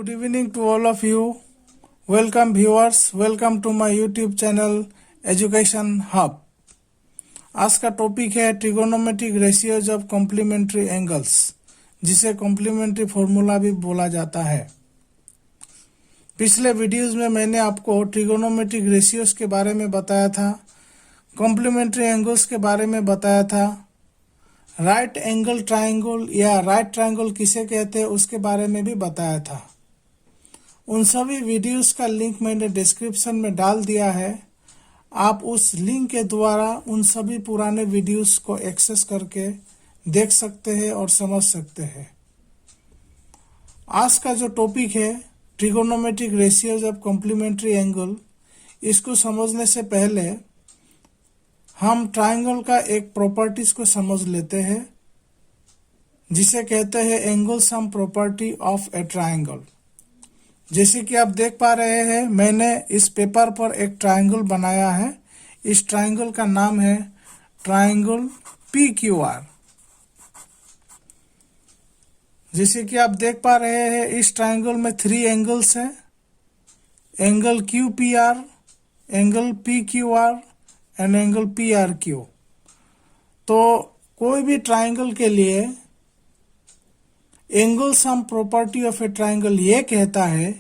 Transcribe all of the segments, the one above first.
Good evening to all of you. Welcome viewers. Welcome to my YouTube channel Education Hub. आज का topic है trigonometric ratios of complementary angles, जिसे complementary formula भी बोला जाता है। पिछले वीडियोस में मैंने आपको ट्रिगोनोमेट्रिक रेशियोज के बारे में बताया था, कॉम्प्लीमेंट्री एंगल्स के बारे में बताया था, राइट एंगल ट्रायंगल या राइट ट्रायंगल किसे कहते हैं उसके बारे में भी बताया था। उन सभी वीडियोस का लिंक मैंने डिस्क्रिप्शन में डाल दिया है। आप उस लिंक के द्वारा उन सभी पुराने वीडियोस को एक्सेस करके देख सकते हैं और समझ सकते हैं। आज का जो टॉपिक है trigonometric ratios of complementary angle, इसको समझने से पहले हम ट्रायंगल का एक प्रॉपर्टीज को समझ लेते हैं, जिसे कहते हैं angle sum property of a triangle. जैसे कि आप देख पा रहे हैं, मैंने इस पेपर पर एक ट्रायंगल बनाया है। इस ट्रायंगल का नाम है ट्रायंगल PQR। जैसे कि आप देख पा रहे हैं, इस ट्रायंगल में 3 एंगल्स हैं, angle QPR, angle PQR and angle PRQ। तो कोई भी ट्रायंगल के लिए angle sum property of a triangle ये कहता है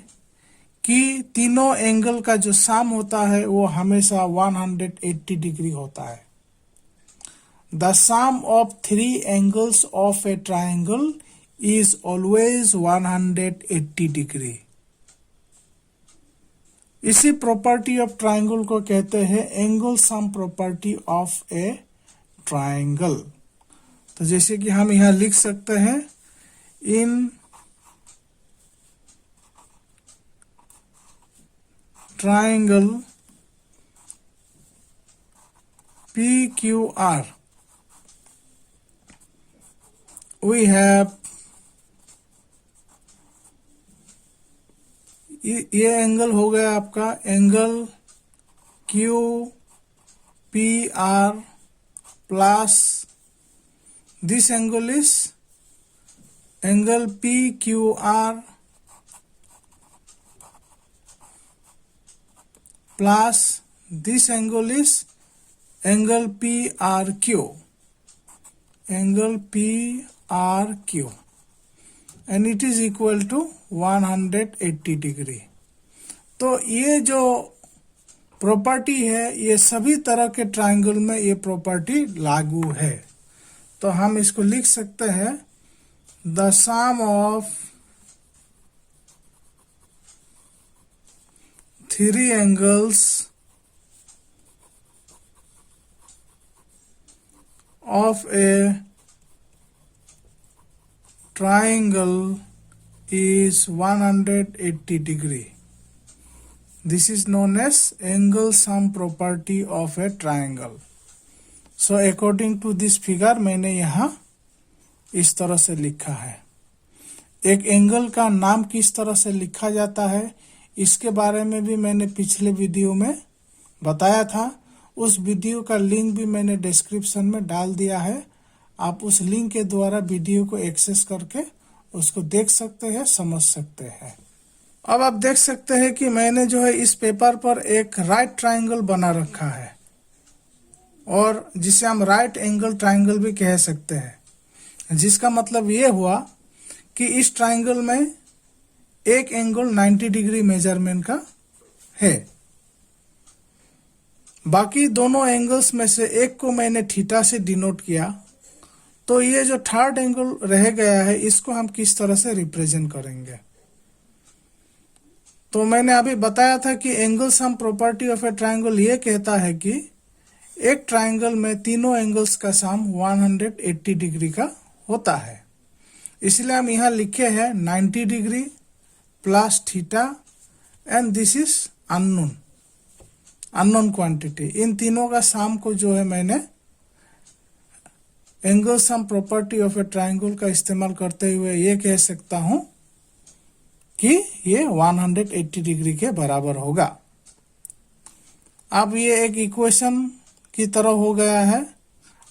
कि तीनों एंगल का जो सम होता है वो हमेशा 180 डिग्री होता है। The sum of 3 angles of a triangle is always 180 degree. इसी प्रॉपर्टी ऑफ ट्रायंगल को कहते हैं angle sum property of a triangle. तो जैसे कि हम यहां लिख सकते हैं, in triangle PQR we have ये एंगल हो गया आपका angle QPR plus this angle is angle PQR plus this angle is angle PRQ, angle PRQ and it is equal to 180 degree. तो ये जो प्रॉपर्टी है ये सभी तरह के ट्रायंगल में ये प्रॉपर्टी लागू है। तो हम इसको लिख सकते हैं, the sum of 3 angles of a triangle is 180 degree. This is known as angle sum property of a triangle. So according to this figure मैंने यहाँ इस तरह से लिखा है। एक एंगल का नाम किस तरह से लिखा जाता है इसके बारे में भी मैंने पिछले वीडियो में बताया था। उस वीडियो का लिंक भी मैंने डिस्क्रिप्शन में डाल दिया है। आप उस लिंक के द्वारा वीडियो को एक्सेस करके उसको देख सकते हैं, समझ सकते हैं। अब आप देख सकते हैं कि मैंने जो है इस पेपर पर एक राइट ट्रायंगल बना रखा है, और जिसे हम राइट एंगल ट्रायंगल भी कह सकते हैं, जिसका मतलब ये हुआ कि इस ट्रायंगल में एक एंगल 90 डिग्री मेजरमेंट का है। बाकी दोनों एंगल्स में से एक को मैंने थीटा से डिनोट किया। तो ये जो थर्ड एंगल रह गया है इसको हम किस तरह से रिप्रेजेंट करेंगे। तो मैंने अभी बताया था कि angle sum property of a triangle ये कहता है कि एक ट्रायंगल में तीनों एंगल्स का सम 180 डिग्री का होता है। इसलिए हम यहाँ लिखे हैं 90 degree plus theta and this is unknown quantity. इन तीनों का सम को जो है मैंने angle sum property of a triangle का इस्तेमाल करते हुए ये कह सकता हूं कि ये 180 डिग्री के बराबर होगा। अब ये एक इक्वेशन की तरह हो गया है।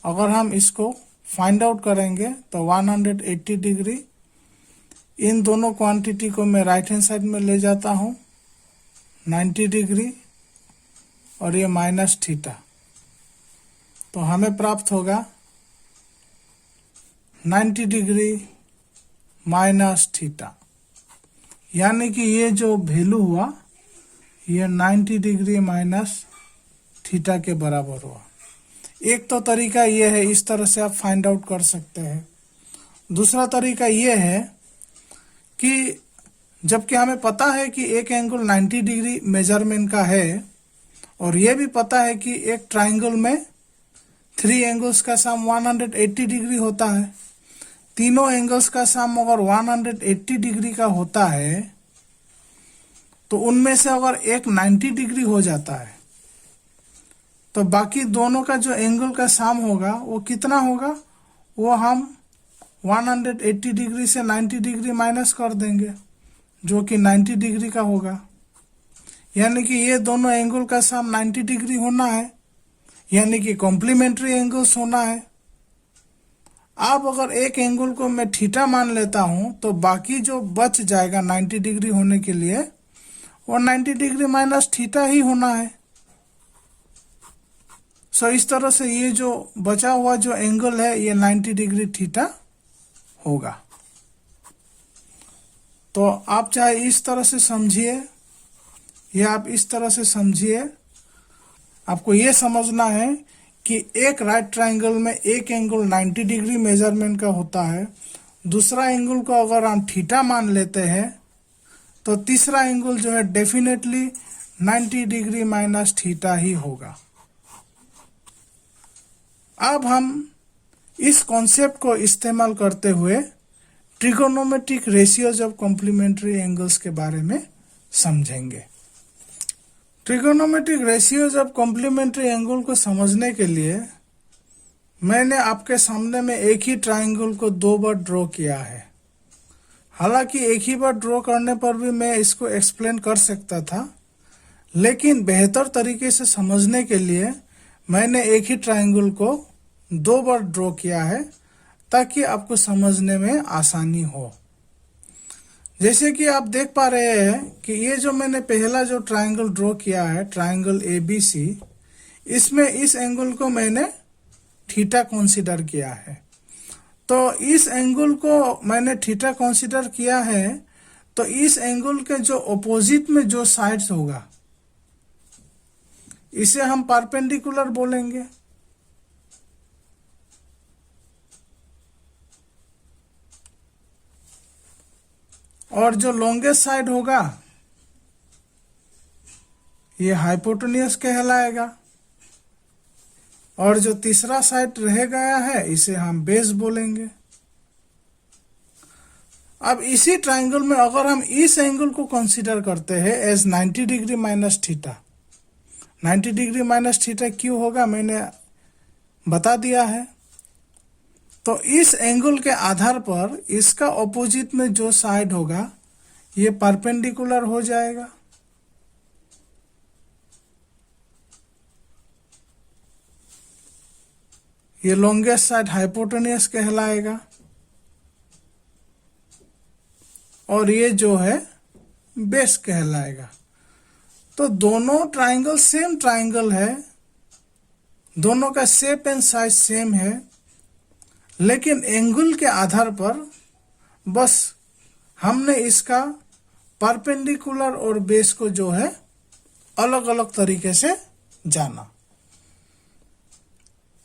अगर हम इसको फाइंड आउट करेंगे तो 180 डिग्री इन दोनों क्वांटिटी को मैं राइट हैंड साइड में ले जाता हूं 90 डिग्री और ये माइनस थीटा, तो हमें प्राप्त होगा 90 डिग्री माइनस थीटा, यानी कि ये जो वैल्यू हुआ ये 90 डिग्री माइनस थीटा के बराबर हुआ। एक तो तरीका ये है, इस तरह से आप फाइंड आउट कर सकते हैं। दूसरा तरीका ये है कि जबकि हमें पता है कि एक एंगल 90 डिग्री मेजरमेंट का है और ये भी पता है कि एक ट्राइंगल में 3 एंगल्स का सम 180 डिग्री होता है। तीनों एंगल्स का सम अगर 180 डिग्री का होता है तो उनमें से अगर एक 90 डिग्री हो जाता है तो बाकी दोनों का जो एंगल का सम होगा वो कितना होगा, वो हम 180 डिग्री से 90 डिग्री माइनस कर देंगे जो कि 90 डिग्री का होगा, यानी कि ये दोनों एंगल का सम 90 डिग्री होना है, यानी कि कॉम्प्लीमेंट्री एंगल्स होना है। अब अगर एक एंगल को मैं थीटा मान लेता हूं तो बाकी जो बच जाएगा 90 डिग्री होने के लिए वो 90 डिग्री माइनस थीटा ही होना है। सो इस तरह से ये जो बचा हुआ जो एंगल है ये 90 डिग्री थीटा होगा। तो आप चाहे इस तरह से समझिए या आप इस तरह से समझिए, आपको ये समझना है कि एक राइट ट्रायंगल में एक एंगल 90 डिग्री मेजरमेंट का होता है, दूसरा एंगल को अगर हम थीटा मान लेते हैं तो तीसरा एंगल जो है डेफिनेटली 90 डिग्री माइनस थीटा ही होगा। अब हम इस कॉन्सेप्ट को इस्तेमाल करते हुए trigonometric ratios of complementary angles के बारे में समझेंगे। Trigonometric ratios of complementary angle को समझने के लिए मैंने आपके सामने में एक ही ट्रायंगल को 2 बार ड्रॉ किया है। हालांकि एक ही बार ड्रॉ करने पर भी मैं इसको एक्सप्लेन कर सकता था, लेकिन बेहतर तरीके से समझने के लिए मैंने एक ही ट्रायंगल को 2 बार ड्रॉ किया है ताकि आपको समझने में आसानी हो। जैसे कि आप देख पा रहे हैं कि ये जो मैंने पहला जो ट्रायंगल ड्रॉ किया है, ट्रायंगल ABC, इसमें इस एंगल को मैंने थीटा कंसीडर किया है। तो इस एंगल को मैंने थीटा कंसीडर किया है, तो इस एंगल के जो ऑपोजिट में जो साइड्स होगा इसे हम परपेंडिकुलर बोलेंगे। और जो लॉन्गेस्ट साइड होगा ये हाइपोटेन्यूस कहलाएगा, और जो तीसरा साइड रह गया है इसे हम बेस बोलेंगे। अब इसी ट्रायंगल में अगर हम इस एंगल को कंसीडर करते हैं as 90 degree minus theta, 90 degree minus theta क्यों होगा मैंने बता दिया है। तो इस एंगल के आधार पर इसका ऑपोजिट में जो साइड होगा ये परपेंडिकुलर हो जाएगा। ये लॉन्गेस्ट साइड हाइपोटेन्यूस कहलाएगा और ये जो है बेस कहलाएगा। तो दोनों ट्रायंगल सेम ट्रायंगल है, दोनों का शेप एंड साइज सेम है, लेकिन एंगल के आधार पर बस हमने इसका परपेंडिकुलर और बेस को जो है अलग अलग तरीके से जाना।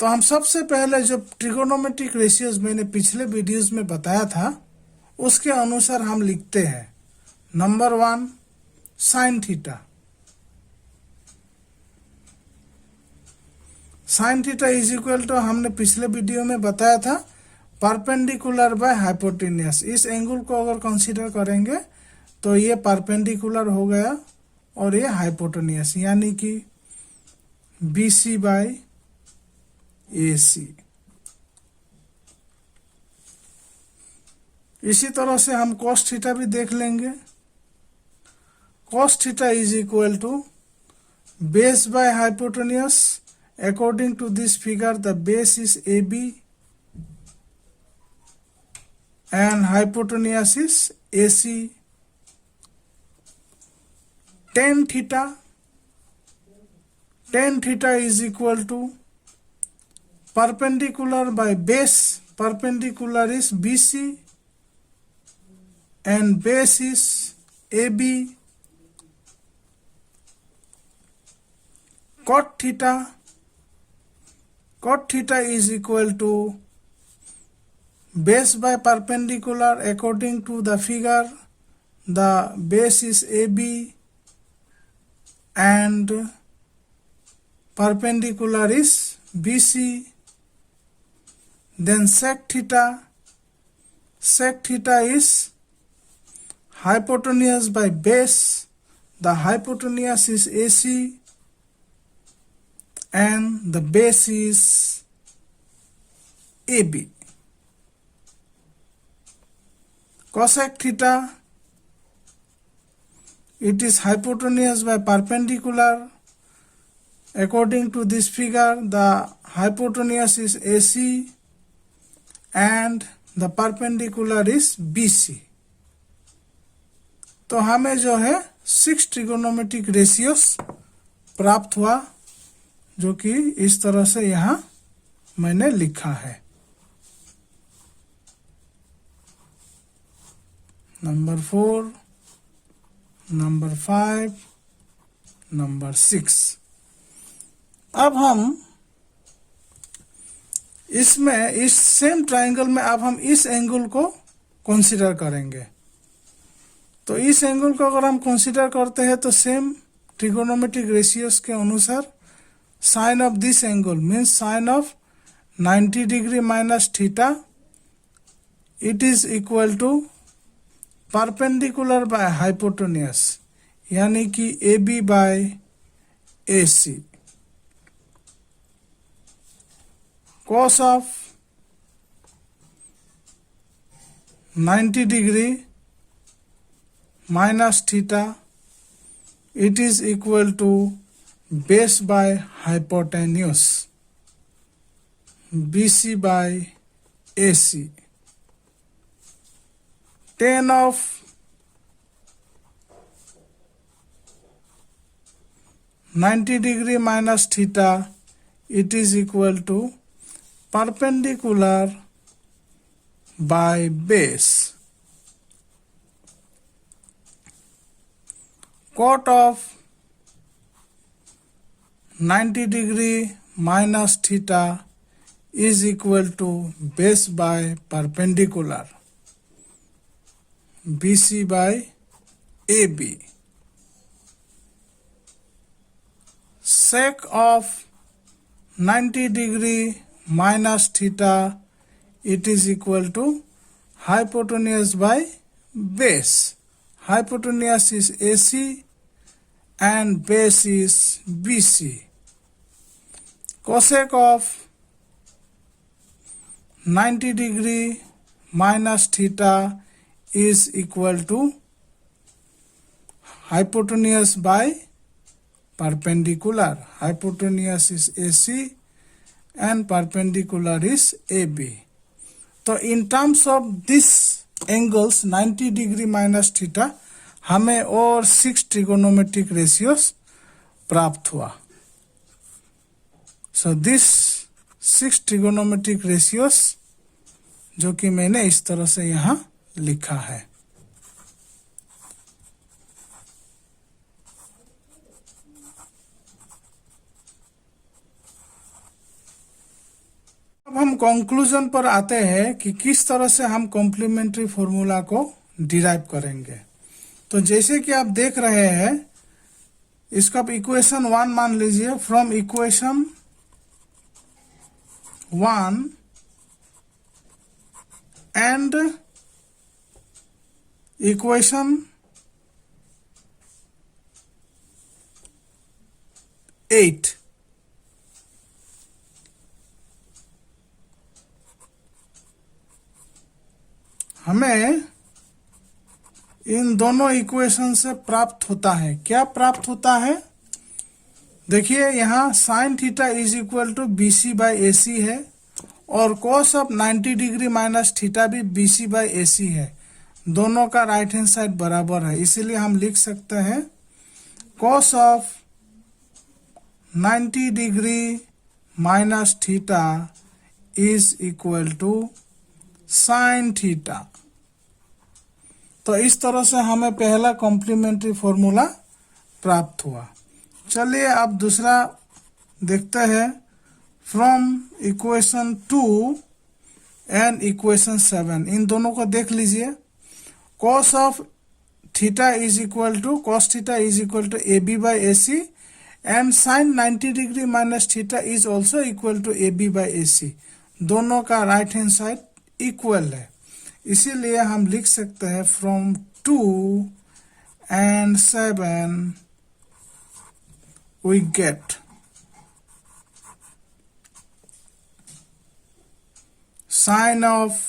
तो हम सबसे पहले जो ट्रिगोनोमेट्रिक रेशियोज मैंने पिछले वीडियोस में बताया था उसके अनुसार हम लिखते हैं। Number 1 sine theta. Sine theta is equal to हमने पिछले वीडियो में बताया था परपेंडिकुलर बाय हाइपोटेन्यूस। इस एंगल को अगर कंसीडर करेंगे तो ये परपेंडिकुलर हो गया और ये हाइपोटेन्यूस, यानी कि BC बाय AC। इसी तरह से हम cos थीटा भी देख लेंगे। cos theta is equal to base by hypotenuse. According to this figure, the base is AB and hypotenuse is AC. Tan theta is equal to perpendicular by base. Perpendicular is BC and base is AB. Cot theta is equal to base by perpendicular. According to the figure, the base is AB and perpendicular is BC. Then sec theta is hypotenuse by base. The hypotenuse is AC and the base is AB. Cosec theta, it is hypotenuse by perpendicular. According to this figure, the hypotenuse is AC and the perpendicular is BC. तो हमें जो है 6 trigonometric ratios प्राप्त हुआ, जो कि इस तरह से यहाँ मैंने लिखा है. Number 4, number 5, number 6. अब हम इसमें इस सेम ट्राइंगल में अब हम इस एंगल को कंसीडर करेंगे. तो इस एंगल को अगर हम कंसीडर करते हैं तो सेम ट्रिगोनोमेट्रिक रेशियोस के अनुसार sine of this angle means sine of 90 degree minus theta, it is equal to perpendicular by hypotenuse, यानी कि AB by AC. Cos of 90 degree minus theta, it is equal to base by hypotenuse, BC by AC. Tan of 90 degree minus theta, it is equal to perpendicular by base. Cot of 90 degree minus theta is equal to base by perpendicular, BC by AB. Sec of 90 degree minus theta, it is equal to hypotenuse by base. Hypotenuse is AC and base is BC. Cosec of 90 degree minus theta is equal to hypotenuse by perpendicular. Hypotenuse is AC and perpendicular is AB. तो in terms of this angles 90 degree minus theta, हमें और 6 trigonometric ratios प्राप्त हुआ. So this 6 trigonometric ratios जो कि मैंने इस तरह से यहाँ लिखा है. अब हम कंक्लूजन पर आते हैं कि किस तरह से हम कॉम्प्लीमेंट्री फॉर्मूला को डिराइव करेंगे. तो जैसे कि आप देख रहे हैं, इसका आप इक्वेशन 1 मान लीजिए. फ्रॉम इक्वेशन 1 एंड इक्वेशन 8, हमें इन दोनों इक्वेशन से प्राप्त होता है. क्या प्राप्त होता है? देखिए यहाँ sine theta is equal to BC by AC है और cos of 90 degree minus theta भी BC बाई AC है, दोनों का राइट हैंड साइड बराबर है, इसीलिए हम लिख सकते हैं cos of 90 degree minus theta is equal to sine theta. तो इस तरह से हमें पहला कॉम्प्लीमेंट्री फॉर्मूला प्राप्त हुआ। चलिए अब दूसरा देखते हैं। फ्रॉम इक्वेशन 2 एंड इक्वेशन 7, इन दोनों को देख लीजिए। cos of theta is equal to cos theta is equal to AB by AC and sine 90 degree minus theta is also equal to AB by AC, दोनों का राइट हैंड साइड इक्वल है, इसीलिए हम लिख सकते हैं from 2 and 7 we get sine of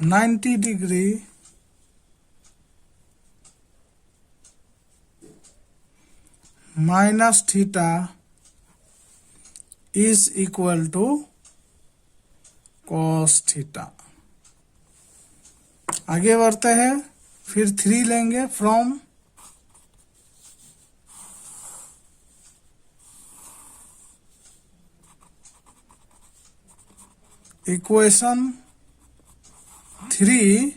90 degree minus theta is equal to cos theta. आगे बढ़ते हैं, फिर 3 लेंगे। फ्रॉम इक्वेशन 3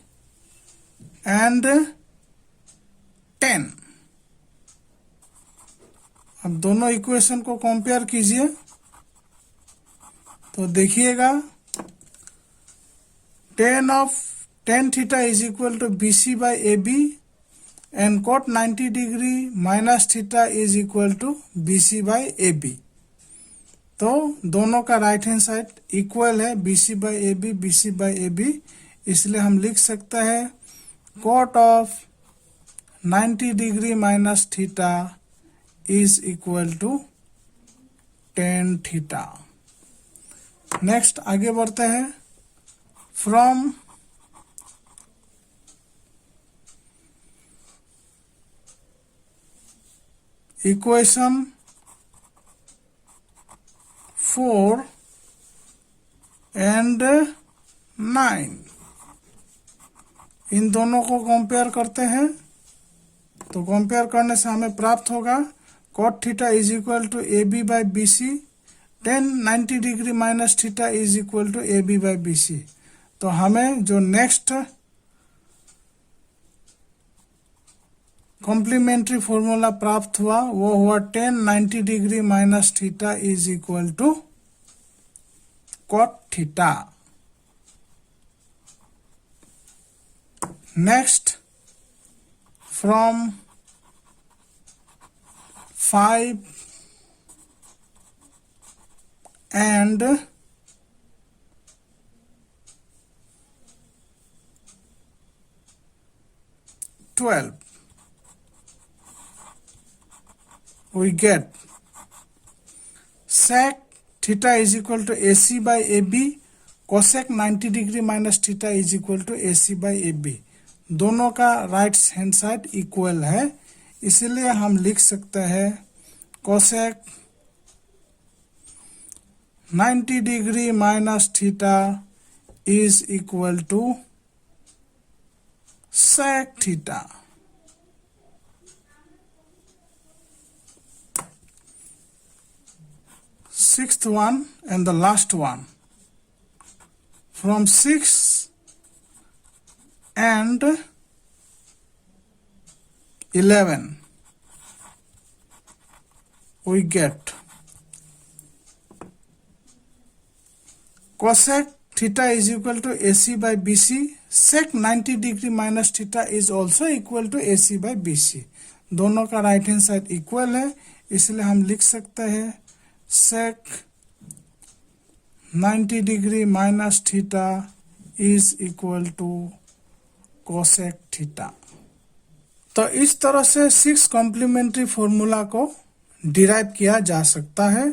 एंड 10, अब दोनों इक्वेशन को कंपेयर कीजिए तो देखिएगा tan theta is equal to BC by AB and cot 90 degree minus theta is equal to BC by AB, तो दोनों का राइट हैंड साइड इक्वल है, BC by AB, BC by AB, इसलिए हम लिख सकते हैं cot of 90 degree minus theta is equal to tan theta. Next आगे बढ़ते हैं। फ्रॉम इक्वेशन 4 एंड 9, इन दोनों को कंपेयर करते हैं तो कंपेयर करने से हमें प्राप्त होगा cot theta is equal to AB by BC, tan 90 degree minus theta is equal to AB by BC। तो हमें जो नेक्स्ट कॉम्प्लीमेंट्री फॉर्मूला प्राप्त हुआ वो हुआ tan 90 degree minus theta is equal to cot theta. Next from 5 and 12 we get sec theta is equal to AC by AB, cosec 90 degree minus theta is equal to AC by AB, दोनों का right hand side equal है, इसलिए हम लिख सकते हैं cosec 90 degree minus theta is equal to sec theta. Sixth one and the last one, from 6 and 11 we get cosec theta is equal to AC by BC, sec 90 degree minus theta is also equal to AC by BC, दोनों का right hand side equal है, इसलिए हम लिख सकते हैं sec 90 degree minus theta is equal to cosec theta. तो इस तरह से 6 कॉम्प्लीमेंट्री फॉर्मूला को डिराइव किया जा सकता है,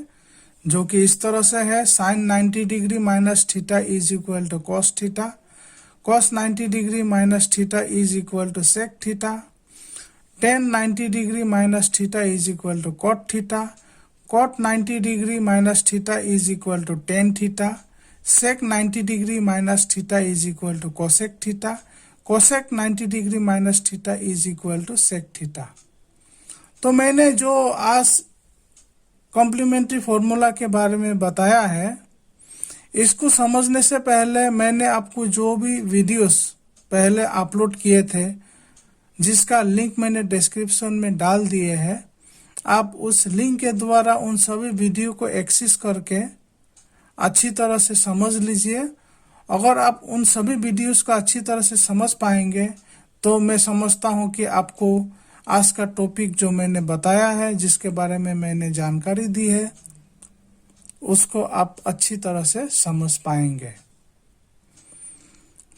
जो कि इस तरह से है sin 90 degree minus theta is equal to cos theta, cos 90 degree minus theta is equal to sec theta, tan 90 degree minus theta is equal to cot theta, cot 90 degree minus theta is equal to tan theta, sec 90 degree minus theta is equal to cosec theta, cosec 90 degree minus theta is equal to sec theta। तो मैंने जो आज complementary formula के बारे में बताया है, इसको समझने से पहले मैंने आपको जो भी वीडियोस पहले अपलोड किए थे, जिसका लिंक मैंने डिस्क्रिप्शन में डाल दिए हैं, आप उस लिंक के द्वारा उन सभी वीडियो को एक्सेस करके अच्छी तरह से समझ लीजिए। अगर आप उन सभी वीडियोस को अच्छी तरह से समझ पाएंगे तो मैं समझता हूं कि आपको आज का टॉपिक जो मैंने बताया है, जिसके बारे में मैंने जानकारी दी है, उसको आप अच्छी तरह से समझ पाएंगे।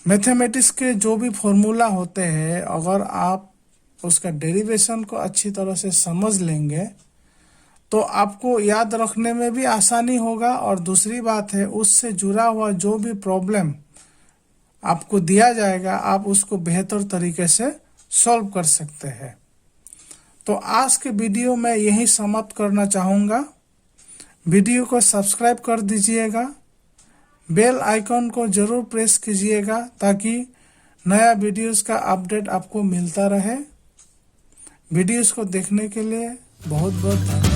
मैथमेटिक्स के जो भी फॉर्मूला होते हैं, अगर आप उसका डेरिवेशन को अच्छी तरह से समझ लेंगे तो आपको याद रखने में भी आसानी होगा, और दूसरी बात है, उससे जुड़ा हुआ जो भी प्रॉब्लम आपको दिया जाएगा आप उसको बेहतर तरीके से सॉल्व कर सकते हैं। तो आज के वीडियो में यही समाप्त करना चाहूँगा। वीडियो को सब्सक्राइब कर दीजिएगा, बेल आइकॉन को जरूर प्रेस कीजिएगा ताकि नया वीडियोस का अपडेट आपको मिलता रहे। वीडियोस को देखने के लिए बहुत बहुत धन्यवाद।